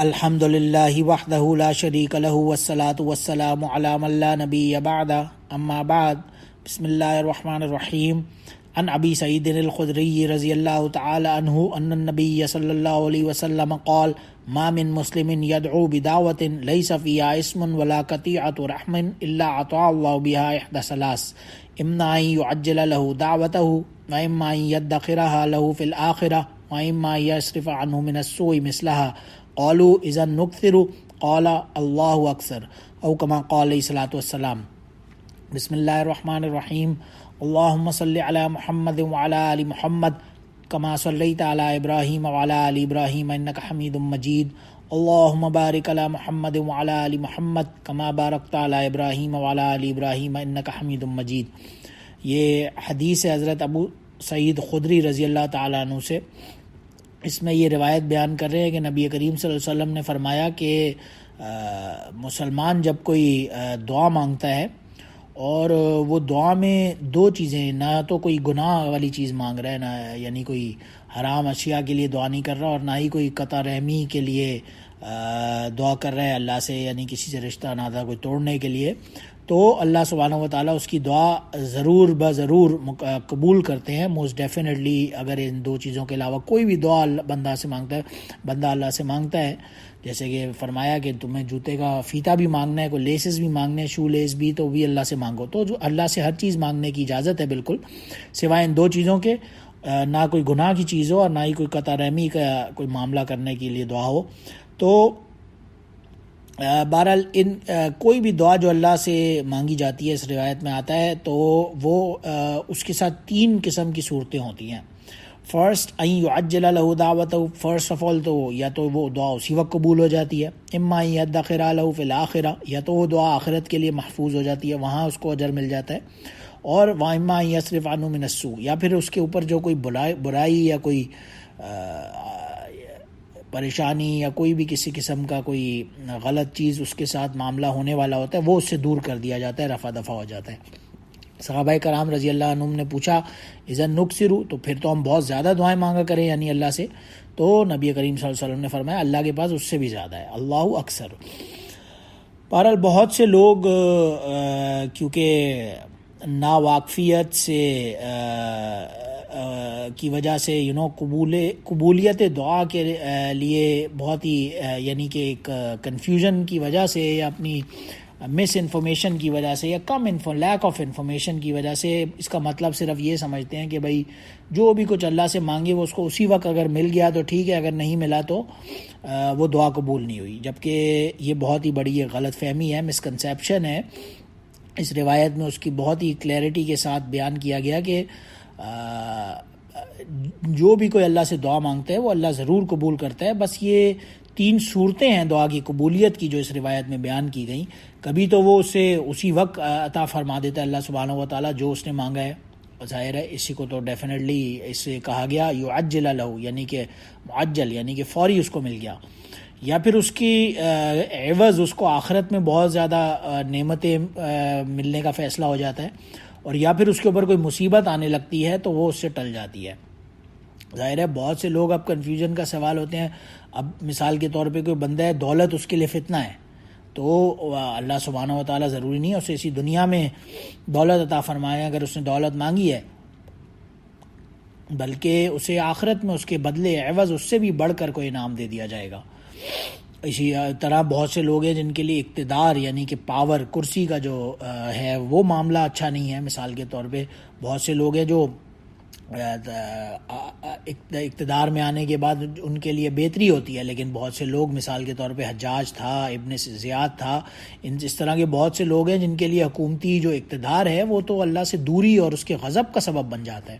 الحمد للہ وحدہ لا شریک لہ والصلاة والسلام علی من لا نبی بعدہ اما بعد بسم اللہ الرحمن الرحیم عن ابی سعید الخدری رضی اللہ تعالی عنہ ان النبی صلی اللہ علیہ وسلم قال ما من مسلم يدعو بدعوة ليس فيها اسم ولا قطيعة رحم الا اعطاه الله بها احدى ثلاث اما ان يعجل له دعوته واما ان يدخرها له في الآخرة واما ان يصرف عنه من السوء مثلها قالوا اذا نكثر قال الله اکثر او كما قال علیہ الصلوۃ والسلام۔ بسم اللہ الرحمن الرحیم۔ اللهم صل علی محمد وعلی آل محمد كما صلیت علی ابراہیم وعلی آل ابراہیم انک حمید مجید۔ اللهم بارک علی محمد وعلی آل محمد كما بارکت علی ابراہیم وعلی آل ابراہیم انک حمید مجید۔ یہ حدیث ہے حضرت ابو سعید خدری رضی اللہ تعالیٰ عنہ سے۔ اس میں یہ روایت بیان کر رہے ہیں کہ نبی کریم صلی اللہ علیہ وسلم نے فرمایا کہ مسلمان جب کوئی دعا مانگتا ہے اور وہ دعا میں دو چیزیں، نہ تو کوئی گناہ والی چیز مانگ رہا ہے، نہ یعنی کوئی حرام اشیاء کے لیے دعا نہیں کر رہا، اور نہ ہی کوئی قطع رحمی کے لیے دعا کر رہا ہے اللہ سے، یعنی کسی سے رشتہ ناتا کوئی توڑنے کے لیے، تو اللہ سبحانہ و تعالیٰ اس کی دعا ضرور بضرور قبول کرتے ہیں موسٹ ڈیفینیٹلی۔ اگر ان دو چیزوں کے علاوہ کوئی بھی دعا بندہ اللہ سے مانگتا ہے، جیسے کہ فرمایا کہ تمہیں جوتے کا فیتا بھی مانگنا ہے، کوئی لیسز بھی مانگنے ہیں، شو لیس بھی، تو بھی اللہ سے مانگو۔ تو جو اللہ سے ہر چیز مانگنے کی اجازت ہے بالکل، سوائے ان دو چیزوں کے، نہ کوئی گناہ کی چیز ہو اور نہ ہی کوئی قطع رحمی کا کوئی معاملہ کرنے کے لیے دعا ہو۔ تو بہرحال کوئی بھی دعا جو اللہ سے مانگی جاتی ہے، اس روایت میں آتا ہے، تو وہ اس کے ساتھ تین قسم کی صورتیں ہوتی ہیں۔ فرسٹ ان یعجل له دعوتہ، فرسٹ آف آل تو یا تو وہ دعا اسی وقت قبول ہو جاتی ہے، اما ان یدخر له فی الآخرہ، یا تو وہ دعا آخرت کے لیے محفوظ ہو جاتی ہے، وہاں اس کو اجر مل جاتا ہے، اور واما ان یصرف عنہ من السوء، یا پھر اس کے اوپر جو کوئی برائی یا کوئی پریشانی یا کوئی بھی کسی قسم کا کوئی غلط چیز اس کے ساتھ معاملہ ہونے والا ہوتا ہے، وہ اس سے دور کر دیا جاتا ہے، رفع دفع ہو جاتا ہے۔ صحابہ کرام رضی اللہ عنہم نے پوچھا اذا نکثر، تو پھر تو ہم بہت زیادہ دعائیں مانگا کریں یعنی اللہ سے، تو نبی کریم صلی اللہ علیہ وسلم نے فرمایا اللہ کے پاس اس سے بھی زیادہ ہے، اللہ اکثر۔ بہرحال بہت سے لوگ کیونکہ ناواقفیت سے کی وجہ سے قبولیت دعا کے لیے بہت ہی یعنی کہ ایک کنفیوژن کی وجہ سے، یا اپنی مس انفارمیشن کی وجہ سے، یا لیک آف انفارمیشن کی وجہ سے اس کا مطلب صرف یہ سمجھتے ہیں کہ بھائی جو بھی کچھ اللہ سے مانگے وہ اس کو اسی وقت اگر مل گیا تو ٹھیک ہے، اگر نہیں ملا تو وہ دعا قبول نہیں ہوئی، جبکہ یہ بہت ہی بڑی غلط فہمی ہے، مسکنسیپشن ہے۔ اس روایت میں اس کی بہت ہی کلیئرٹی کے ساتھ بیان کیا گیا کہ جو بھی کوئی اللہ سے دعا مانگتا ہے وہ اللہ ضرور قبول کرتا ہے، بس یہ تین صورتیں ہیں دعا کی قبولیت کی جو اس روایت میں بیان کی گئیں۔ کبھی تو وہ اسے اسی وقت عطا فرما دیتا ہے اللہ سبحانہ و تعالیٰ جو اس نے مانگا ہے، ظاہر ہے اسی کو تو ڈیفینیٹلی اس سے کہا گیا یعجل لہ، یعنی کہ معجل یعنی کہ فوری اس کو مل گیا، یا پھر اس کی عوض اس کو آخرت میں بہت زیادہ نعمتیں ملنے کا فیصلہ ہو جاتا ہے، اور یا پھر اس کے اوپر کوئی مصیبت آنے لگتی ہے تو وہ اس سے ٹل جاتی ہے۔ ظاہر ہے بہت سے لوگ اب کنفیوژن کا سوال ہوتے ہیں، اب مثال کے طور پہ کوئی بندہ ہے، دولت اس کے لیے فتنہ ہے، تو اللہ سبحانہ و تعالیٰ ضروری نہیں ہے اسے اسی دنیا میں دولت عطا فرمائے اگر اس نے دولت مانگی ہے، بلکہ اسے آخرت میں اس کے بدلے عوض اس سے بھی بڑھ کر کوئی انعام دے دیا جائے گا۔ اسی طرح بہت سے لوگ ہیں جن کے لیے اقتدار یعنی کہ پاور، کرسی کا جو ہے وہ معاملہ اچھا نہیں ہے۔ مثال کے طور پہ بہت سے لوگ ہیں جو اقتدار میں آنے کے بعد ان کے لیے بہتری ہوتی ہے، لیکن بہت سے لوگ مثال کے طور پہ حجاج تھا، ابن زیاد تھا، اس طرح کے بہت سے لوگ ہیں جن کے لیے حکومتی جو اقتدار ہے وہ تو اللہ سے دوری اور اس کے غضب کا سبب بن جاتا ہے۔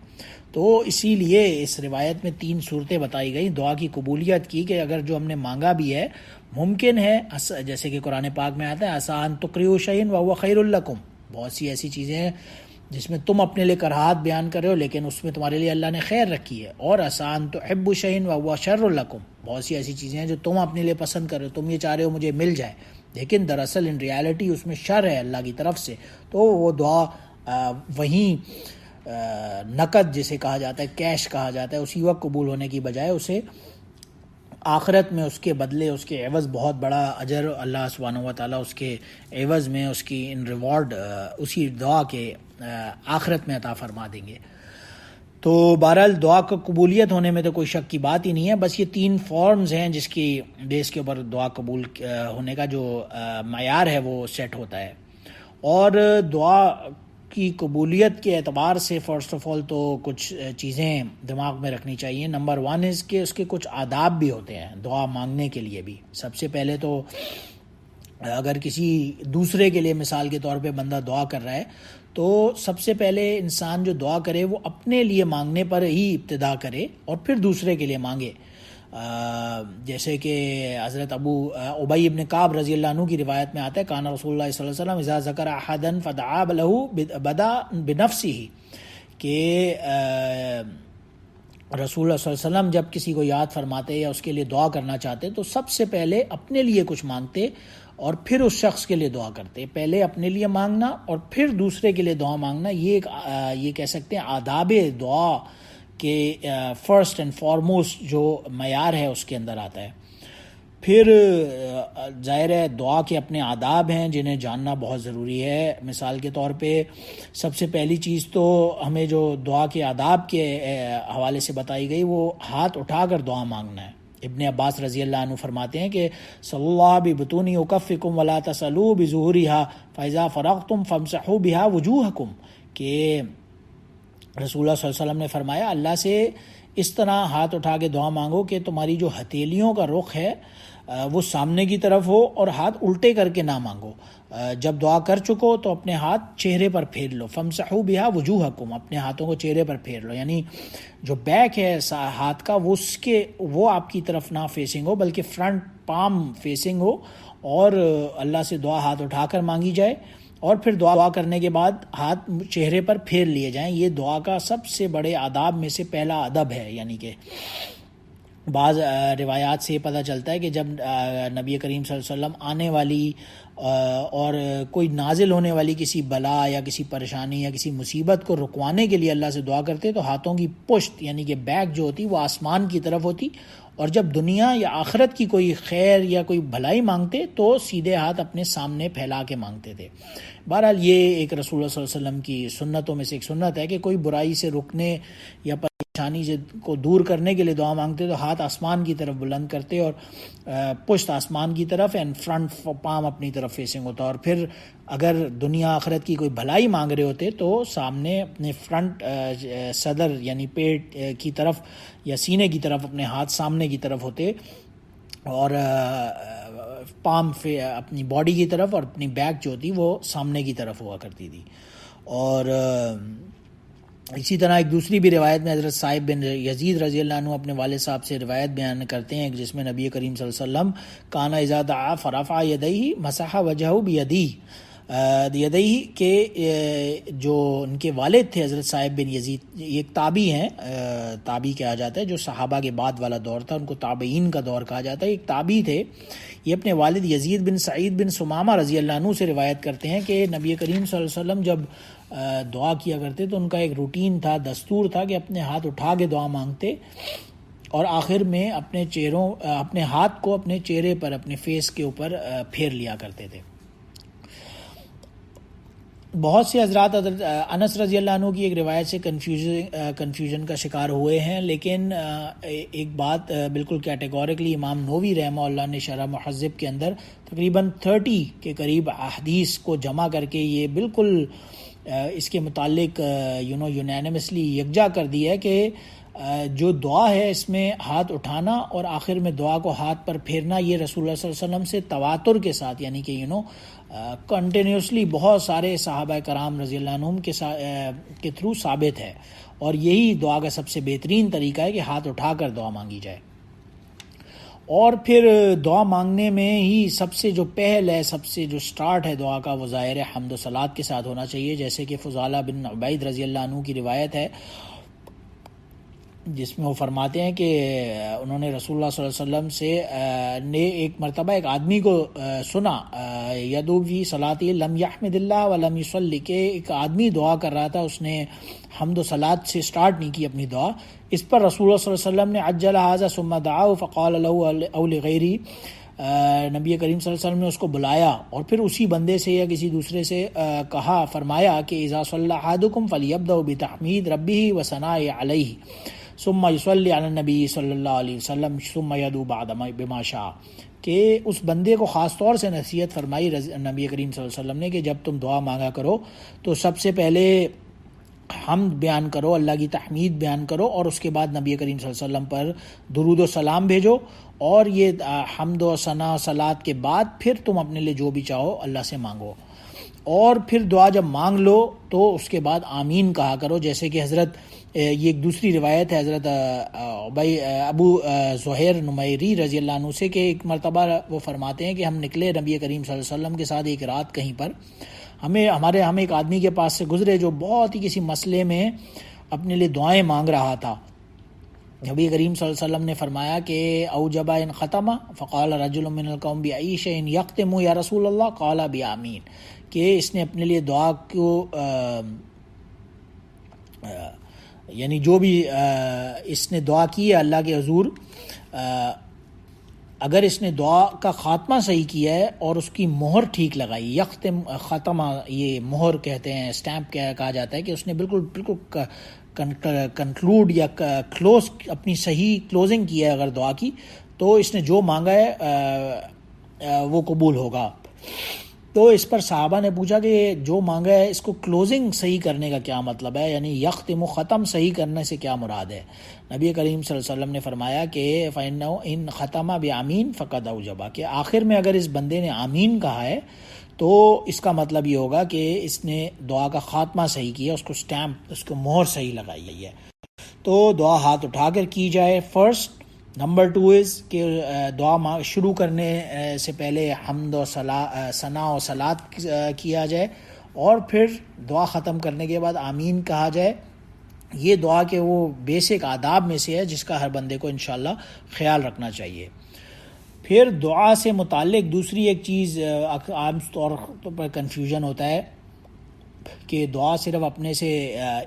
تو اسی لیے اس روایت میں تین صورتیں بتائی گئی دعا کی قبولیت کی، کہ اگر جو ہم نے مانگا بھی ہے ممکن ہے، جیسے کہ قرآن پاک میں آتا ہے آسان تقریو شیئن وهو خیر لکم، بہت سی ایسی چیزیں ہیں جس میں تم اپنے لیے کراہت بیان کر رہے ہو لیکن اس میں تمہارے لیے اللہ نے خیر رکھی ہے، اور آسان تحب شیئن وهو شر لکم، بہت سی ایسی چیزیں ہیں جو تم اپنے لیے پسند کر رہے ہو، تم یہ چاہ رہے ہو مجھے مل جائے، لیکن دراصل ان ریالٹی اس میں شر ہے اللہ کی طرف سے۔ تو وہ دعا وہیں نقد جسے کہا جاتا ہے، کیش کہا جاتا ہے، اسی وقت قبول ہونے کی بجائے اسے آخرت میں اس کے بدلے، اس کے عوض بہت بڑا اجر اللہ سبحانہ و تعالیٰ اس کے عوض میں، اس کی ان ریوارڈ اسی دعا کے آخرت میں عطا فرما دیں گے۔ تو بہرحال دعا کا قبولیت ہونے میں تو کوئی شک کی بات ہی نہیں ہے، بس یہ 3 فارمز ہیں جس کی بیس کے اوپر دعا قبول ہونے کا جو معیار ہے وہ سیٹ ہوتا ہے۔ اور دعا کی قبولیت کے اعتبار سے فرسٹ آف آل تو کچھ چیزیں دماغ میں رکھنی چاہیے۔ نمبر 1 از کہ اس کے کچھ آداب بھی ہوتے ہیں دعا مانگنے کے لیے بھی۔ سب سے پہلے تو اگر کسی دوسرے کے لیے مثال کے طور پہ بندہ دعا کر رہا ہے تو سب سے پہلے انسان جو دعا کرے وہ اپنے لیے مانگنے پر ہی ابتدا کرے اور پھر دوسرے کے لیے مانگے۔ جیسے کہ حضرت ابی ابن کعب رضی اللہ عنہ کی روایت میں آتا ہے، کان رسول اللہ صلی اللہ علیہ وسلم اذا ذکر احدا فدعا له بدا بنفسه، کہ رسول اللہ صلی اللہ علیہ وسلم جب کسی کو یاد فرماتے یا اس کے لیے دعا کرنا چاہتے تو سب سے پہلے اپنے لیے کچھ مانگتے اور پھر اس شخص کے لیے دعا کرتے۔ پہلے اپنے لیے مانگنا اور پھر دوسرے کے لیے دعا مانگنا، یہ کہہ سکتے ہیں آداب دعا کہ فرسٹ اینڈ فارموسٹ جو معیار ہے اس کے اندر آتا ہے۔ پھر ظاہر ہے دعا کے اپنے آداب ہیں جنہیں جاننا بہت ضروری ہے۔ مثال کے طور پہ سب سے پہلی چیز تو ہمیں جو دعا کے آداب کے حوالے سے بتائی گئی وہ ہاتھ اٹھا کر دعا مانگنا ہے۔ ابن عباس رضی اللہ عنہ فرماتے ہیں کہ صلی اللہ ببطون اکفکم ولا تسلوا بظہورها فاذا فرغتم فامسحوا بها وجوہکم، کہ رسول اللہ صلی اللہ علیہ وسلم نے فرمایا اللہ سے اس طرح ہاتھ اٹھا کے دعا مانگو کہ تمہاری جو ہتھیلیوں کا رخ ہے وہ سامنے کی طرف ہو اور ہاتھ الٹے کر کے نہ مانگو۔ جب دعا کر چکو تو اپنے ہاتھ چہرے پر پھیر لو، فامسحوا بها وجوہکم، اپنے ہاتھوں کو چہرے پر پھیر لو، یعنی جو بیک ہے ہاتھ کا وہ آپ کی طرف نہ فیسنگ ہو بلکہ فرنٹ پام فیسنگ ہو، اور اللہ سے دعا ہاتھ اٹھا کر مانگی جائے اور پھر دعا کرنے کے بعد ہاتھ چہرے پر پھیر لیے جائیں۔ یہ دعا کا سب سے بڑے آداب میں سے پہلا ادب ہے۔ یعنی کہ بعض روایات سے یہ پتہ چلتا ہے کہ جب نبی کریم صلی اللہ علیہ وسلم آنے والی اور کوئی نازل ہونے والی کسی بلا یا کسی پریشانی یا کسی مصیبت کو رکوانے کے لیے اللہ سے دعا کرتے تو ہاتھوں کی پشت یعنی کہ بیک جو ہوتی وہ آسمان کی طرف ہوتی، اور جب دنیا یا آخرت کی کوئی خیر یا کوئی بھلائی مانگتے تو سیدھے ہاتھ اپنے سامنے پھیلا کے مانگتے تھے۔ بہرحال یہ ایک رسول اللہ صلی اللہ علیہ وسلم کی سنتوں میں سے ایک سنت ہے کہ کوئی برائی سے رکنے یا پریشانی سے کو دور کرنے کے لیے دعا مانگتے تو ہاتھ آسمان کی طرف بلند کرتے اور پشت آسمان کی طرف اینڈ فرنٹ پام اپنی طرف فیسنگ ہوتا، اور پھر اگر دنیا آخرت کی کوئی بھلائی مانگ رہے ہوتے تو سامنے اپنے فرنٹ صدر یعنی پیٹ کی طرف یا سینے کی طرف اپنے ہاتھ سامنے کی طرف ہوتے اور پام اپنی باڈی کی طرف اور اپنی بیک جو ہوتی وہ سامنے کی طرف ہوا کرتی تھی۔ اور اسی طرح ایک دوسری بھی روایت میں حضرت صاحب بن یزید رضی اللہ عنہ اپنے والد صاحب سے روایت بیان کرتے ہیں جس میں نبی کریم صلی اللہ علیہ وسلم کانا اذا دعا فرفع یدیہ مسح وجہہ بیدیہ کہ جو ان کے والد تھے حضرت صاحب بن یزید، ایک تابعی ہیں، تابعی کہا جاتا ہے جو صحابہ کے بعد والا دور تھا، ان کو تابعین کا دور کہا جاتا ہے، ایک تابعی تھے۔ یہ اپنے والد یزید بن سعید بن ثمامہ رضی اللہ عنہ سے روایت کرتے ہیں کہ نبی کریم صلی اللہ علیہ وسلم جب دعا کیا کرتے تو ان کا ایک روٹین تھا، دستور تھا کہ اپنے ہاتھ اٹھا کے دعا مانگتے اور آخر میں اپنے ہاتھ کو اپنے چہرے پر اپنے فیس کے اوپر پھیر لیا کرتے تھے۔ بہت سے حضرات انس رضی اللہ عنہ کی ایک روایت سے کنفیوژن کا شکار ہوئے ہیں، لیکن ایک بات بالکل کیٹیگورکلی امام نووی رحمہ اللہ نے شرح مہذب کے اندر تقریباً 30 کے قریب احادیث کو جمع کر کے یہ بالکل اس کے متعلق یونینیمسلی یکجا کر دیا ہے کہ جو دعا ہے اس میں ہاتھ اٹھانا اور آخر میں دعا کو ہاتھ پر پھیرنا یہ رسول اللہ صلی اللہ علیہ وسلم سے تواتر کے ساتھ یعنی کہ کنٹینیوسلی بہت سارے صحابہ کرام رضی اللہ عنہم کے تھرو ثابت ہے، اور یہی دعا کا سب سے بہترین طریقہ ہے کہ ہاتھ اٹھا کر دعا مانگی جائے۔ اور پھر دعا مانگنے میں ہی سب سے جو پہل ہے، سب سے جو سٹارٹ ہے دعا کا وہ ظاہر حمد و صلات کے ساتھ ہونا چاہیے، جیسے کہ فضالہ بن عبید رضی اللہ عنہ کی روایت ہے جس میں وہ فرماتے ہیں کہ انہوں نے رسول اللہ صلی اللہ علیہ وسلم سے نے ایک مرتبہ ایک آدمی کو سنا یدعو فی صلاتی لم یحمد اللہ ولم یصلی، کہ ایک آدمی دعا کر رہا تھا، اس نے حمد و صلات سے سٹارٹ نہیں کی اپنی دعا. اس پر رسول اللہ صلی اللہ علیہ وسلم نے عجل ھذا ثم دعاه فقال له او لغیری، نبی کریم صلی اللہ علیہ وسلم نے اس کو بلایا اور پھر اسی بندے سے یا کسی دوسرے سے کہا، فرمایا کہ اذا صلی احدکم فلیبدأ بتحمید ربہ وثناء علیہ ثم یصلی علی النبی صلی اللہ علیہ وسلم ثم یدعو بعد بما شاء، کہ اس بندے کو خاص طور سے نصیحت فرمائی نبی کریم صلی اللہ علیہ وسلم نے کہ جب تم دعا مانگا کرو تو سب سے پہلے حمد بیان کرو، اللہ کی تحمید بیان کرو، اور اس کے بعد نبی کریم صلی اللہ علیہ وسلم پر درود و سلام بھیجو، اور یہ حمد و ثنا صلات کے بعد پھر تم اپنے لیے جو بھی چاہو اللہ سے مانگو، اور پھر دعا جب مانگ لو تو اس کے بعد آمین کہا کرو. جیسے کہ حضرت یہ ایک دوسری روایت ہے حضرت ابو زہیر نمیری رضی اللہ عنہ سے کہ ایک مرتبہ وہ فرماتے ہیں کہ ہم نکلے نبی کریم صلی اللہ علیہ وسلم کے ساتھ ایک رات کہیں پر، ہم ایک آدمی کے پاس سے گزرے جو بہت ہی کسی مسئلے میں اپنے لیے دعائیں مانگ رہا تھا. نبی کریم صلی اللہ علیہ وسلم نے فرمایا کہ اوجب ان ختم فقال رجل من القوم بأي شيء يختم یا رسول اللہ قال بآمین، کہ اس نے اپنے لیے دعا کو یعنی جو بھی اس نے دعا کی ہے اللہ کے حضور، اگر اس نے دعا کا خاتمہ صحیح کیا ہے اور اس کی مہر ٹھیک لگائی، یختم ختمہ یہ مہر کہتے ہیں، اسٹیمپ کہا جاتا ہے، کہ اس نے بالکل کنکلوڈ یا کلوز اپنی صحیح کلوزنگ کی ہے اگر دعا کی، تو اس نے جو مانگا ہے وہ قبول ہوگا. تو اس پر صحابہ نے پوچھا کہ جو مانگا ہے اس کو کلوزنگ صحیح کرنے کا کیا مطلب ہے، یعنی یختم ختم صحیح کرنے سے کیا مراد ہے. نبی کریم صلی اللہ علیہ وسلم نے فرمایا کہ فَإِنَّهُ إِنْ خَتَمَ بِآمین فَقَدْ أَوْجَبَ، کہ آخر میں اگر اس بندے نے آمین کہا ہے تو اس کا مطلب یہ ہوگا کہ اس نے دعا کا خاتمہ صحیح کیا، اس کو سٹیمپ، اس کو مہر صحیح لگائی ہے. تو دعا ہاتھ اٹھا کر کی جائے فرسٹ. نمبر 2 از کہ دعا شروع کرنے سے پہلے حمد و ثنا و صلات کیا جائے، اور پھر دعا ختم کرنے کے بعد آمین کہا جائے. یہ دعا کے وہ بیسک آداب میں سے ہے جس کا ہر بندے کو انشاءاللہ خیال رکھنا چاہیے. پھر دعا سے متعلق دوسری ایک چیز عام طور پر کنفیوژن ہوتا ہے کہ دعا صرف اپنے سے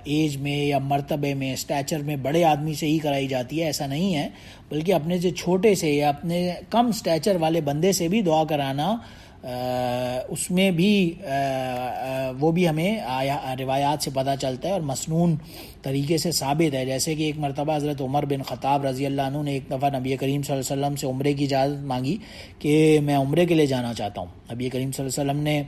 ایج میں یا مرتبے میں اسٹیچر میں بڑے آدمی سے ہی کرائی جاتی ہے. ایسا نہیں ہے، بلکہ اپنے سے چھوٹے سے یا اپنے کم اسٹیچر والے بندے سے بھی دعا کرانا، اس میں بھی وہ بھی ہمیں روایات سے پتہ چلتا ہے اور مسنون طریقے سے ثابت ہے. جیسے کہ ایک مرتبہ حضرت عمر بن خطاب رضی اللہ عنہ نے ایک دفعہ نبی کریم صلی اللہ علیہ وسلم سے عمرے کی اجازت مانگی کہ میں عمرے کے لیے جانا چاہتا ہوں. نبی کریم صلی اللہ علیہ وسلم نے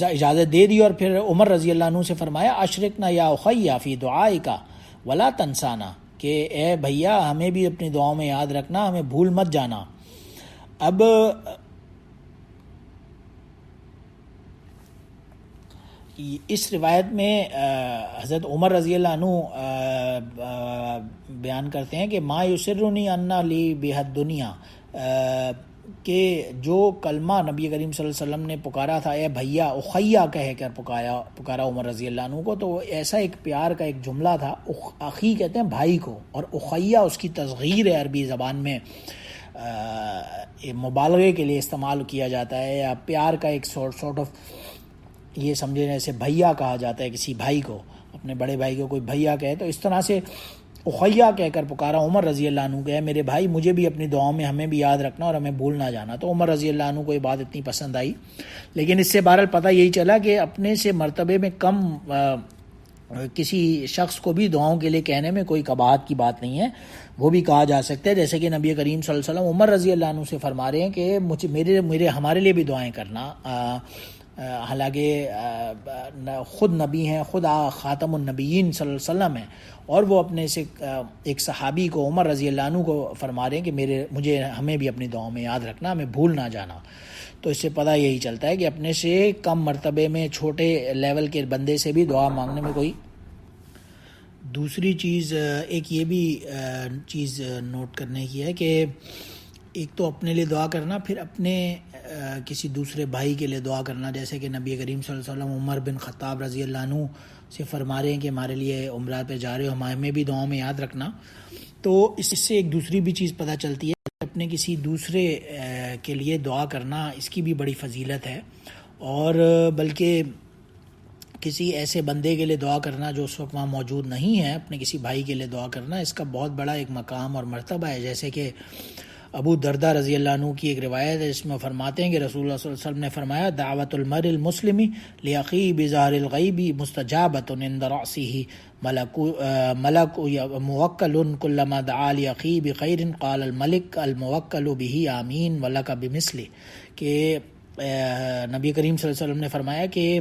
اجازت دے دی، اور پھر عمر رضی اللہ عنہ سے فرمایا اشرکنا یا اخی فی دعائک ولا تنسانا، کہ اے بھیا ہمیں بھی اپنی دعاؤں میں یاد رکھنا، ہمیں بھول مت جانا. اب اس روایت میں حضرت عمر رضی اللہ عنہ بیان کرتے ہیں کہ ما یسرنی انا لی بحد دنیا، کہ جو کلمہ نبی کریم صلی اللہ علیہ وسلم نے پکارا تھا اے بھیا، اخیا کہہ کر پکارا عمر رضی اللہ عنہ کو، تو ایسا ایک پیار کا ایک جملہ تھا. اخی کہتے ہیں بھائی کو، اور اخیا اس کی تصغیر ہے، عربی زبان میں مبالغے کے لیے استعمال کیا جاتا ہے، یا پیار کا ایک سارٹ آف یہ سمجھے جیسے بھیا کہا جاتا ہے کسی بھائی کو، اپنے بڑے بھائی کو کوئی بھیا کہے، تو اس طرح سے اخیا کہہ کر پکارا عمر رضی اللہ عنہ کہ میرے بھائی مجھے بھی اپنی دعاؤں میں ہمیں بھی یاد رکھنا اور ہمیں بھول نہ جانا. تو عمر رضی اللہ عنہ کو یہ بات اتنی پسند آئی. لیکن اس سے بہرحال پتہ یہی چلا کہ اپنے سے مرتبے میں کم کسی شخص کو بھی دعاؤں کے لیے کہنے میں کوئی قباحت کی بات نہیں ہے، وہ بھی کہا جا سکتا ہے. جیسے کہ نبی کریم صلی اللہ علیہ وسلم عمر رضی اللہ عنہ سے فرما رہے ہیں کہ ہمارے لیے بھی دعائیں کرنا، حالانکہ خود نبی ہیں، خود خاتم النبیین صلی اللہ علیہ وسلم ہیں، اور وہ اپنے سے ایک صحابی کو عمر رضی اللہ عنہ کو فرما رہے ہیں کہ ہمیں بھی اپنی دعاؤں میں یاد رکھنا، ہمیں بھول نہ جانا. تو اس سے پتہ یہی چلتا ہے کہ اپنے سے کم مرتبے میں چھوٹے لیول کے بندے سے بھی دعا مانگنے میں کوئی. دوسری چیز ایک یہ بھی چیز نوٹ کرنے کی ہے کہ ایک تو اپنے لیے دعا کرنا، پھر اپنے کسی دوسرے بھائی کے لیے دعا کرنا، جیسے کہ نبی کریم صلی اللہ علیہ وسلم عمر بن خطاب رضی اللہ عنہ سے فرما رہے ہیں کہ ہمارے لیے عمرہ پہ جا رہے ہو، ہمیں بھی دعاؤں میں یاد رکھنا۔ تو اس سے ایک دوسری بھی چیز پتہ چلتی ہے، اپنے کسی دوسرے کے لیے دعا کرنا اس کی بھی بڑی فضیلت ہے، اور بلکہ کسی ایسے بندے کے لیے دعا کرنا جو اس وقت وہاں موجود نہیں ہے، اپنے کسی بھائی کے لیے دعا کرنا، اس کا بہت بڑا ایک مقام اور مرتبہ ہے۔ جیسے کہ ابو دردہ رضی اللہ عنہ کی ایک روایت ہے جس میں فرماتے ہیں کہ رسول اللہ صلی اللہ علیہ وسلم نے فرمایا دعوت المرء المسلم لاخیہ بظاہر الغیب مستجابۃ عند رأسہ ملک موکل کلما دعا لاخیہ بخیر قال الملک الموکل بہ آمین ولک بمثلہ، کہ نبی کریم صلی اللہ علیہ وسلم نے فرمایا کہ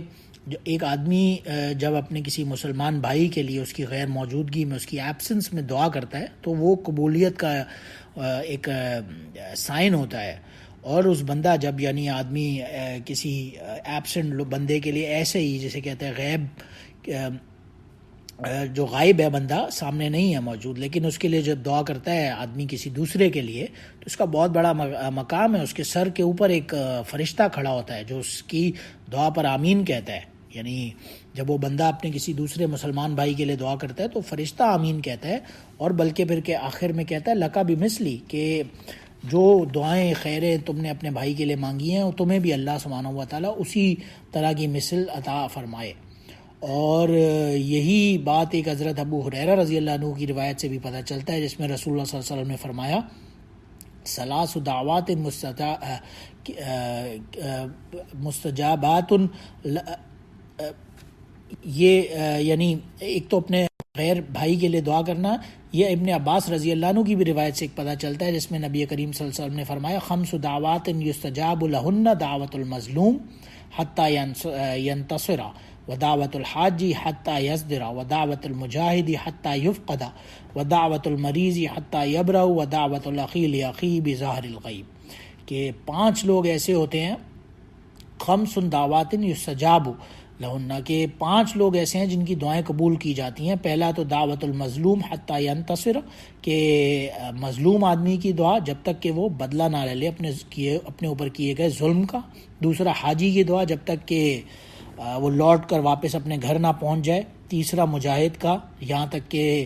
ایک آدمی جب اپنے کسی مسلمان بھائی کے لیے اس کی غیر موجودگی میں، اس کی ایبسنس میں دعا کرتا ہے تو وہ قبولیت کا ایک سائن ہوتا ہے۔ اور اس بندہ جب یعنی آدمی کسی ایبسنٹ بندے کے لیے ایسے ہی جسے کہتے ہیں غیب، جو غائب ہے بندہ سامنے نہیں ہے موجود، لیکن اس کے لیے جب دعا کرتا ہے آدمی کسی دوسرے کے لیے تو اس کا بہت بڑا مقام ہے۔ اس کے سر کے اوپر ایک فرشتہ کھڑا ہوتا ہے جو اس کی دعا پر آمین کہتا ہے، یعنی جب وہ بندہ اپنے کسی دوسرے مسلمان بھائی کے لیے دعا کرتا ہے تو فرشتہ آمین کہتا ہے، اور بلکہ پھر کہ آخر میں کہتا ہے لکا بمثلی، کہ جو دعائیں خیریں تم نے اپنے بھائی کے لیے مانگی ہیں وہ تمہیں بھی اللہ سبحانہ و تعالیٰ اسی طرح کی مثل عطا فرمائے۔ اور یہی بات ایک حضرت ابو ہریرہ رضی اللہ عنہ کی روایت سے بھی پتہ چلتا ہے، جس میں رسول اللہ صلی اللہ علیہ وسلم نے فرمایا ثلاث دعوات مستجابات، یہ یعنی ایک تو اپنے غیر بھائی کے لیے دعا کرنا، یہ ابن عباس رضی اللہ عنہ کی بھی روایت سے ایک پتہ چلتا ہے، جس میں نبی کریم صلی اللہ علیہ وسلم نے فرمایا خمس دعوات یستجاب لہن دعوت المظلوم حتی ینتصر، ودعوت الحاج حتی یصدر، ودعوت المجاہد حتی یفقد، ودعوت المریض حتی یبرأ، ودعوت الاخی لاخیہ بظاہر الغیب، کہ 5 لوگ ایسے ہوتے ہیں، خمس دعوات یستجاب لہن، کہ 5 لوگ ایسے ہیں جن کی دعائیں قبول کی جاتی ہیں۔ پہلا تو دعوت المظلوم حتی ینتصر، کہ مظلوم آدمی کی دعا جب تک کہ وہ بدلہ نہ لے اپنے اوپر کیے گئے ظلم کا۔ دوسرا حاجی کی دعا جب تک کہ وہ لوٹ کر واپس اپنے گھر نہ پہنچ جائے۔ تیسرا مجاہد کا، یہاں تک کہ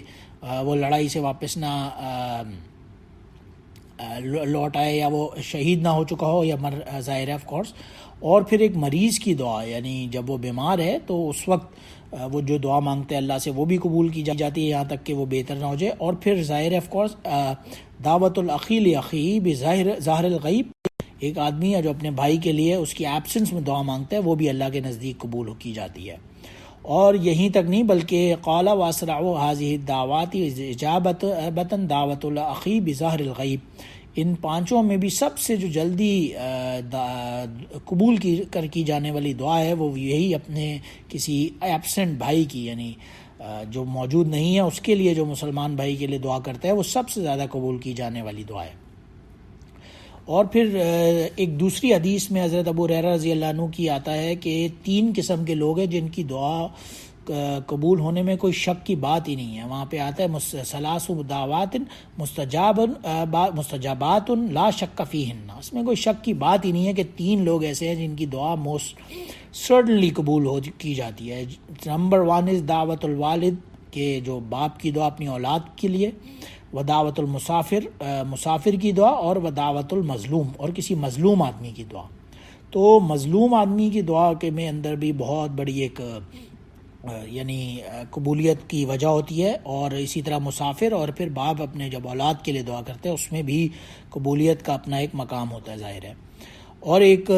وہ لڑائی سے واپس نہ لوٹ آئے یا وہ شہید نہ ہو چکا ہو یا مر ظاہر ہے آف کورس۔ اور پھر ایک مریض کی دعا، یعنی جب وہ بیمار ہے تو اس وقت وہ جو دعا مانگتے ہیں اللہ سے وہ بھی قبول کی جاتی ہے یہاں تک کہ وہ بہتر نہ ہو جائے۔ اور پھر ظاہر ہے آف کورس دعوت الاخی لاخیہ بظاہر الغیب، ایک آدمی ہے جو اپنے بھائی کے لیے اس کی ایبسنس میں دعا مانگتا ہے، وہ بھی اللہ کے نزدیک قبول کی جاتی ہے۔ اور یہیں تک نہیں بلکہ قال واسرع هذه الدعوات اجابۃ دعوت الاخی بظاہر الغیب، ان 5 میں بھی سب سے جو جلدی قبول کی جانے والی دعا ہے وہ یہی اپنے کسی ایبسنٹ بھائی کی، یعنی جو موجود نہیں ہے اس کے لیے جو مسلمان بھائی کے لیے دعا کرتا ہے وہ سب سے زیادہ قبول کی جانے والی دعا ہے۔ اور پھر ایک دوسری حدیث میں حضرت ابو ہریرہ رضی اللہ عنہ کی آتا ہے کہ 3 قسم کے لوگ ہیں جن کی دعا قبول ہونے میں کوئی شک کی بات ہی نہیں ہے۔ وہاں پہ آتا ہے ثلاث دعوات مستجابات لا شک فیہن، اس میں کوئی شک کی بات ہی نہیں ہے کہ 3 لوگ ایسے ہیں جن کی دعا موسٹ سرٹنلی قبول کی جاتی ہے۔ نمبر 1 از دعوت الوالد، کہ جو باپ کی دعا اپنی اولاد کے لیے، ودعوت مسافر کی دعا، اور ودعوت المظلوم، اور کسی مظلوم آدمی کی دعا۔ تو مظلوم آدمی کی دعا کے میں اندر بھی بہت بڑی ایک یعنی قبولیت کی وجہ ہوتی ہے، اور اسی طرح مسافر اور پھر باپ اپنے جب اولاد کے لیے دعا کرتے ہیں اس میں بھی قبولیت کا اپنا ایک مقام ہوتا ہے ظاہر ہے۔ اور ایک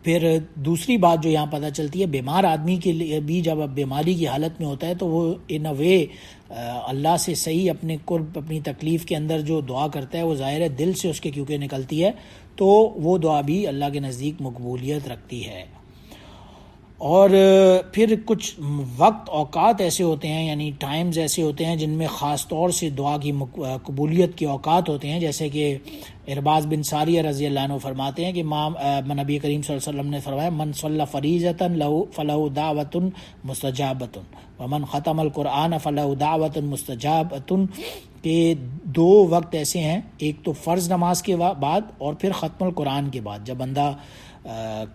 پھر دوسری بات جو یہاں پتہ چلتی ہے، بیمار آدمی کے لیے بھی جب اب بیماری کی حالت میں ہوتا ہے تو وہ ان اے وے اللہ سے صحیح اپنے قرب اپنی تکلیف کے اندر جو دعا کرتا ہے وہ ظاہر ہے دل سے اس کے کیونکہ نکلتی ہے، تو وہ دعا بھی اللہ کے نزدیک مقبولیت رکھتی ہے۔ اور پھر کچھ وقت اوقات ایسے ہوتے ہیں، یعنی ٹائمز ایسے ہوتے ہیں جن میں خاص طور سے دعا کی قبولیت کے اوقات ہوتے ہیں، جیسے کہ ارباز بن ساریہ رضی اللہ عنہ فرماتے ہیں کہ نبی کریم صلی اللہ علیہ وسلم نے فرمایا من صلی فریضۃ فلہ دعوۃ مستجابۃ ومن ختم القرآن فلہ دعوۃ مستجابۃ، کہ دو وقت ایسے ہیں، ایک تو فرض نماز کے بعد اور پھر ختم القرآن کے بعد، جب بندہ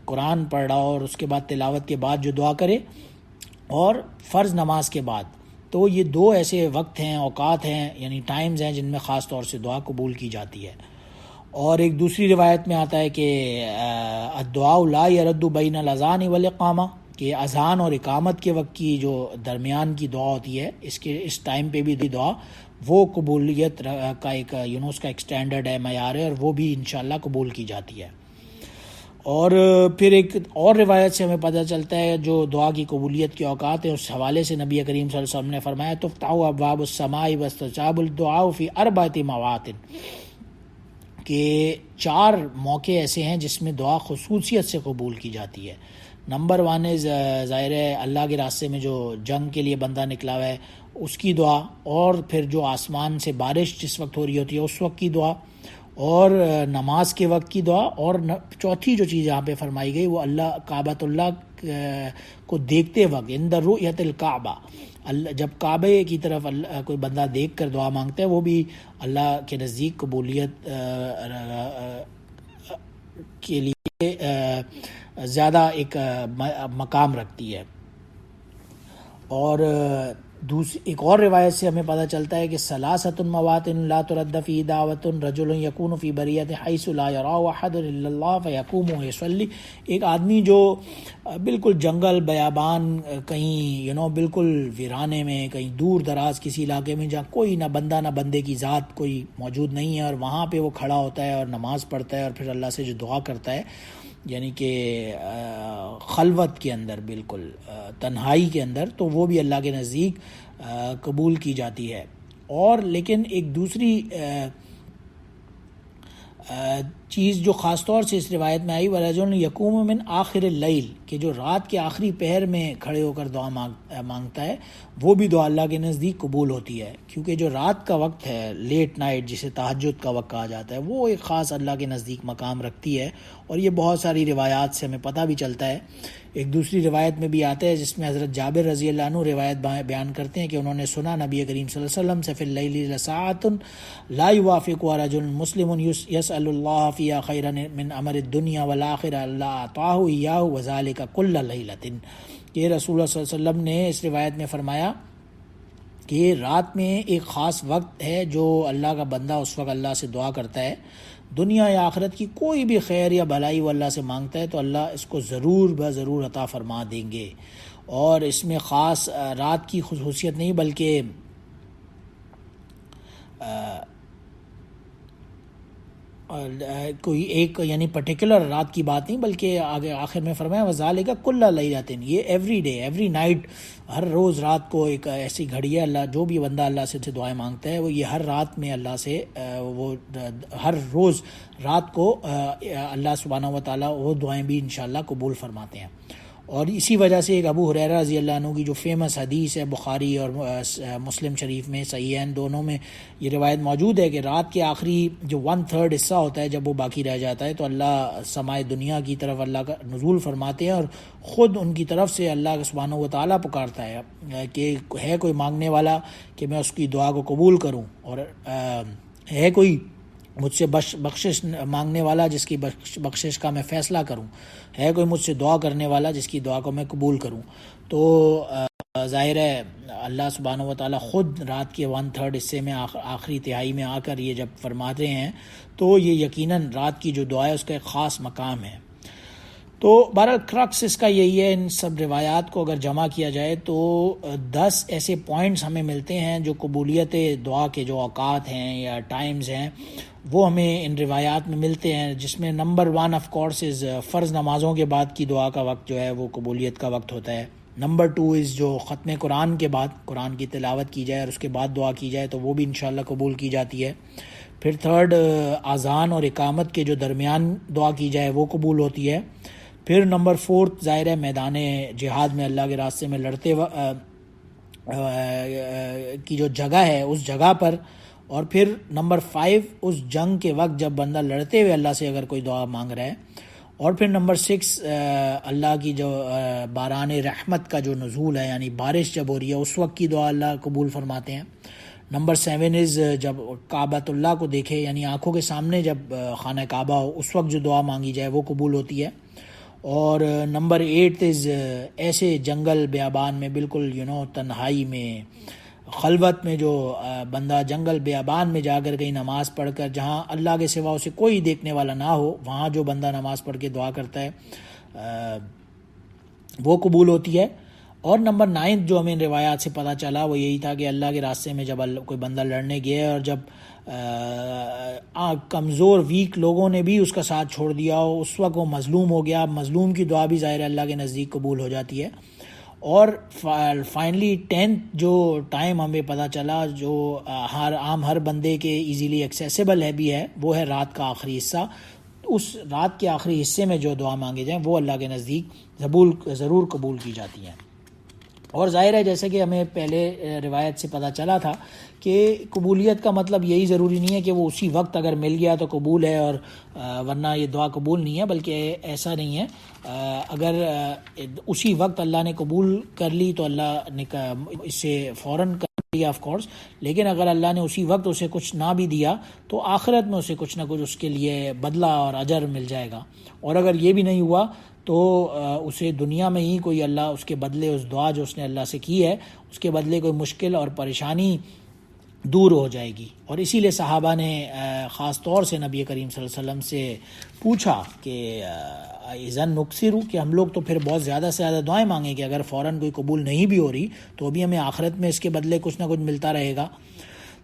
قرآن پڑھ رہا ہو اور اس کے بعد تلاوت کے بعد جو دعا کرے، اور فرض نماز کے بعد. تو یہ دو ایسے وقت ہیں، اوقات ہیں، یعنی ٹائمز ہیں جن میں خاص طور سے دعا قبول کی جاتی ہے. اور ایک دوسری روایت میں آتا ہے کہ الدعاء لا يرد بین الاذان والاقامہ، کہ اذان اور اقامت کے وقت کی جو درمیان کی دعا ہوتی ہے، اس ٹائم پہ بھی دعا وہ قبولیت کا ایک اس کا ایک سٹینڈرڈ ہے، معیار ہے، اور وہ بھی انشاءاللہ قبول کی جاتی ہے. اور پھر ایک اور روایت سے ہمیں پتہ چلتا ہے جو دعا کی قبولیت کے اوقات ہیں، اس حوالے سے نبی کریم صلی اللہ علیہ وسلم نے فرمایا تفتح ابواب السماء واستجاب الدعاء فی 4 مواطن، کہ 4 موقع ایسے ہیں جس میں دعا خصوصیت سے قبول کی جاتی ہے. نمبر 1 ہے ظاہر ہے اللہ کے راستے میں جو جنگ کے لیے بندہ نکلا ہوا ہے اس کی دعا، اور پھر جو آسمان سے بارش جس وقت ہو رہی ہوتی ہے اس وقت کی دعا، اور نماز کے وقت کی دعا، اور چوتھی جو چیز یہاں پہ فرمائی گئی وہ اللہ کعبۃ اللہ کو دیکھتے وقت عند رؤیت الکعبہ، جب کعبے کی طرف کوئی بندہ دیکھ کر دعا مانگتا ہے، وہ بھی اللہ کے نزدیک قبولیت کے لیے زیادہ ایک مقام رکھتی ہے. اور ایک اور روایت سے ہمیں پتہ چلتا ہے کہ ثلاثۃ مواطن لا ترد فی دعوۃ رجل یکون فی بریۃ حیث لا یراہ احد الا اللہ فیقوم ویصلی، ایک آدمی جو بالکل جنگل بیابان کہیں بالکل ویرانے میں، کہیں دور دراز کسی علاقے میں جہاں کوئی نہ بندہ نہ بندے کی ذات کوئی موجود نہیں ہے، اور وہاں پہ وہ کھڑا ہوتا ہے اور نماز پڑھتا ہے اور پھر اللہ سے جو دعا کرتا ہے، یعنی کہ خلوت کے اندر، بالکل تنہائی کے اندر، تو وہ بھی اللہ کے نزدیک قبول کی جاتی ہے. اور لیکن ایک دوسری چیز جو خاص طور سے اس روایت میں آئی، وَرَجُلٌ يَقُومُ مِنْ آخِرِ اللَّيْلِ، کہ جو رات کے آخری پہر میں کھڑے ہو کر دعا مانگتا ہے، وہ بھی دعا اللہ کے نزدیک قبول ہوتی ہے، کیونکہ جو رات کا وقت ہے، لیٹ نائٹ جسے تہجد کا وقت کہا جاتا ہے، وہ ایک خاص اللہ کے نزدیک مقام رکھتی ہے. اور یہ بہت ساری روایات سے ہمیں پتہ بھی چلتا ہے. ایک دوسری روایت میں بھی آتا ہے جس میں حضرت جابر رضی اللہ عنہ روایت بیان کرتے ہیں کہ انہوں نے سنا نبی کریم صلی اللہ علیہ وسلم سے فی اللیل لساعۃ لا یوافقها رجل مسلم یسأل اللہ فیہا خیرا من امر الدنیا والآخرہ الا اعطاہ ایاہ وذلک کل لیلۃ، کہ رسول اللہ صلی اللہ علیہ وسلم نے اس روایت میں فرمایا کہ رات میں ایک خاص وقت ہے جو اللہ کا بندہ اس وقت اللہ سے دعا کرتا ہے، دنیا یا آخرت کی کوئی بھی خیر یا بھلائی وہ اللہ سے مانگتا ہے تو اللہ اس کو ضرور بضرور عطا فرما دیں گے. اور اس میں خاص رات کی خصوصیت نہیں، بلکہ کوئی ایک یعنی پرٹیکولر رات کی بات نہیں، بلکہ آگے آخر میں فرمایا وذالک کل لیلۃ، یہ ایوری ڈے، ایوری نائٹ، ہر روز رات کو ایک ایسی گھڑی ہے، اللہ جو بھی بندہ اللہ سے دعائیں مانگتا ہے وہ یہ ہر رات میں اللہ سے وہ ہر روز رات کو اللہ سبحانہ و تعالیٰ وہ دعائیں بھی انشاءاللہ قبول فرماتے ہیں. اور اسی وجہ سے ایک ابو ہریرہ رضی اللہ عنہ کی جو فیمس حدیث ہے، بخاری اور مسلم شریف میں، صحیحین دونوں میں یہ روایت موجود ہے کہ رات کے آخری جو 1/3 حصہ ہوتا ہے جب وہ باقی رہ جاتا ہے تو اللہ سمائے دنیا کی طرف اللہ کا نزول فرماتے ہیں، اور خود ان کی طرف سے اللہ سبحانہ و تعالیٰ پکارتا ہے کہ ہے کوئی مانگنے والا کہ میں اس کی دعا کو قبول کروں، اور ہے کوئی مجھ سے بخشش مانگنے والا جس کی بخشش کا میں فیصلہ کروں، ہے کوئی مجھ سے دعا کرنے والا جس کی دعا کو میں قبول کروں. تو ظاہر ہے اللہ سبحانہ و تعالیٰ خود رات کے 1/3 حصے میں آخری تہائی میں آ کر یہ جب فرماتے ہیں تو یہ یقیناً رات کی جو دعا ہے اس کا ایک خاص مقام ہے. تو بہرحال کرکس اس کا یہی ہے، ان سب روایات کو اگر جمع کیا جائے تو 10 ایسے پوائنٹس ہمیں ملتے ہیں جو قبولیت دعا کے جو اوقات ہیں یا ٹائمز ہیں وہ ہمیں ان روایات میں ملتے ہیں، جس میں نمبر 1 آف کورس از فرض نمازوں کے بعد کی دعا کا وقت جو ہے وہ قبولیت کا وقت ہوتا ہے. نمبر 2 از جو ختم قرآن کے بعد قرآن کی تلاوت کی جائے اور اس کے بعد دعا کی جائے تو وہ بھی انشاءاللہ قبول کی جاتی ہے. پھر 3 اذان اور اقامت کے جو درمیان دعا کی جائے وہ قبول ہوتی ہے. پھر نمبر 4 ظاہر ہے میدان جہاد میں اللہ کے راستے میں لڑتے کی جو جگہ ہے اس جگہ پر. اور پھر نمبر 5 اس جنگ کے وقت جب بندہ لڑتے ہوئے اللہ سے اگر کوئی دعا مانگ رہا ہے. اور پھر نمبر 6 اللہ کی جو باران رحمت کا جو نزول ہے، یعنی بارش جب ہو رہی ہے اس وقت کی دعا اللہ قبول فرماتے ہیں. نمبر 7 از جب کعبۃ اللہ کو دیکھے، یعنی آنکھوں کے سامنے جب خانہ کعبہ ہو اس وقت جو دعا مانگی جائے وہ قبول ہوتی ہے۔ اور نمبر 8 از ایسے جنگل بیابان میں بالکل تنہائی میں، خلوت میں، جو بندہ جنگل بیابان میں جا کر کہیں نماز پڑھ کر، جہاں اللہ کے سوا اسے کوئی دیکھنے والا نہ ہو، وہاں جو بندہ نماز پڑھ کے دعا کرتا ہے وہ قبول ہوتی ہے۔ اور نمبر 9 جو ہمیں روایات سے پتہ چلا وہ یہی تھا کہ اللہ کے راستے میں جب کوئی بندہ لڑنے گیا اور جب کمزور ویک لوگوں نے بھی اس کا ساتھ چھوڑ دیا ہو، اس وقت وہ مظلوم ہو گیا، مظلوم کی دعا بھی ظاہر اللہ کے نزدیک قبول ہو جاتی ہے۔ اور فائنلی 10th جو ٹائم ہمیں پتہ چلا، جو ہر بندے کے ایزیلی ایکسیسیبل ہے بھی ہے، وہ ہے رات کا آخری حصہ۔ اس رات کے آخری حصے میں جو دعا مانگے جائیں وہ اللہ کے نزدیک ضرور قبول کی جاتی ہیں۔ اور ظاہر ہے جیسے کہ ہمیں پہلے روایت سے پتہ چلا تھا کہ قبولیت کا مطلب یہی ضروری نہیں ہے کہ وہ اسی وقت اگر مل گیا تو قبول ہے اور ورنہ یہ دعا قبول نہیں ہے، بلکہ ایسا نہیں ہے۔ اگر اسی وقت اللہ نے قبول کر لی تو اللہ نے اس سے فوراً کر لیا آف کورس، لیکن اگر اللہ نے اسی وقت اسے کچھ نہ بھی دیا تو آخرت میں اسے کچھ نہ کچھ اس کے لیے بدلہ اور اجر مل جائے گا۔ اور اگر یہ بھی نہیں ہوا تو اسے دنیا میں ہی کوئی اللہ اس کے بدلے، اس دعا جو اس نے اللہ سے کی ہے اس کے بدلے کوئی مشکل اور پریشانی دور ہو جائے گی۔ اور اسی لیے صحابہ نے خاص طور سے نبی کریم صلی اللہ علیہ وسلم سے پوچھا کہ اذن نکثر، کہ ہم لوگ تو پھر بہت زیادہ سے زیادہ دعائیں مانگیں کہ اگر فوراً کوئی قبول نہیں بھی ہو رہی تو بھی ہمیں آخرت میں اس کے بدلے کچھ نہ کچھ ملتا رہے گا۔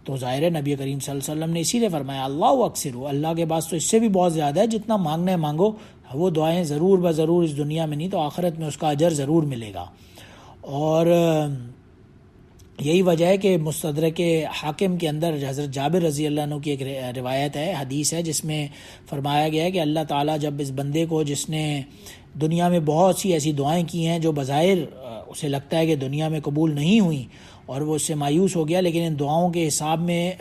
تو ظاہر ہے نبی کریم صلی اللہ علیہ وسلم نے اسی لیے فرمایا اللہ اکثر، اللہ کے پاس تو اس سے بھی بہت زیادہ ہے، جتنا مانگنا ہے مانگو، وہ دعائیں ضرور بضرور اس دنیا میں نہیں تو آخرت میں اس کا اجر ضرور ملے گا۔ اور یہی وجہ ہے کہ مستدرک حاکم کے اندر حضرت جابر رضی اللہ عنہ کی ایک روایت ہے، حدیث ہے، جس میں فرمایا گیا ہے کہ اللہ تعالیٰ جب اس بندے کو، جس نے دنیا میں بہت سی ایسی دعائیں کی ہیں جو بظاہر اسے لگتا ہے کہ دنیا میں قبول نہیں ہوئیں اور وہ اس سے مایوس ہو گیا، لیکن ان دعاؤں کے حساب میں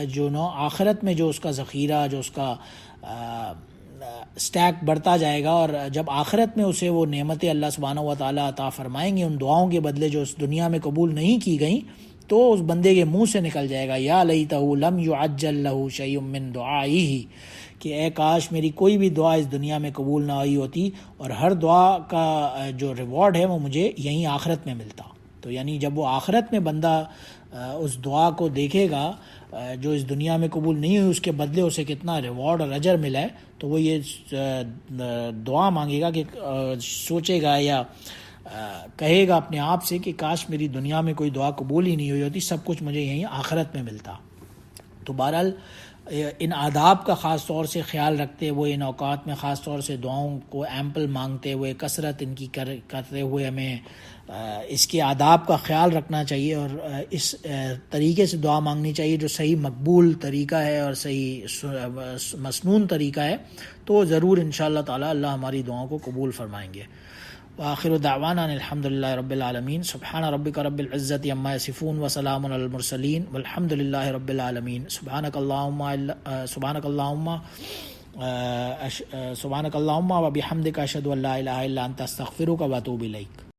جو آخرت میں جو اس کا ذخیرہ، جو اس کا سٹیک بڑھتا جائے گا، اور جب آخرت میں اسے وہ نعمتیں اللہ سبحانہ و تعالیٰ عطا فرمائیں گے ان دعاؤں کے بدلے جو اس دنیا میں قبول نہیں کی گئیں، تو اس بندے کے منہ سے نکل جائے گا یا لیتہ لم یعجل لہ شیء من دعائہ، کہ اے کاش میری کوئی بھی دعا اس دنیا میں قبول نہ ہوئی ہوتی اور ہر دعا کا جو ریوارڈ ہے وہ مجھے یہیں آخرت میں ملتا۔ تو یعنی جب وہ آخرت میں بندہ اس دعا کو دیکھے گا جو اس دنیا میں قبول نہیں ہوئی، اس کے بدلے اسے کتنا ریوارڈ اور اجر ملا ہے، تو وہ یہ دعا مانگے گا کہ سوچے گا یا کہے گا اپنے آپ سے کہ کاش میری دنیا میں کوئی دعا قبول ہی نہیں ہوئی ہوتی، سب کچھ مجھے یہیں آخرت میں ملتا۔ تو بہرحال ان آداب کا خاص طور سے خیال رکھتے ہوئے، ان اوقات میں خاص طور سے دعاؤں کو ایمپل مانگتے ہوئے، کثرت ان کی کرتے ہوئے ہمیں اس کے آداب کا خیال رکھنا چاہیے اور اس طریقے سے دعا مانگنی چاہیے جو صحیح مقبول طریقہ ہے اور صحیح مسنون طریقہ ہے، تو ضرور انشاءاللہ تعالی اللہ ہماری دعاؤں کو قبول فرمائیں گے۔ وآخر دعوانا الحمدللہ رب العالمین، سبحان ربک رب العزت عما یصفون وسلام علی المرسلین والحمدللہ رب العالمین۔ سبحانک اللہم و بحمدک اشہد ان لا الہ الا انت استغفرک و اتوب الیک۔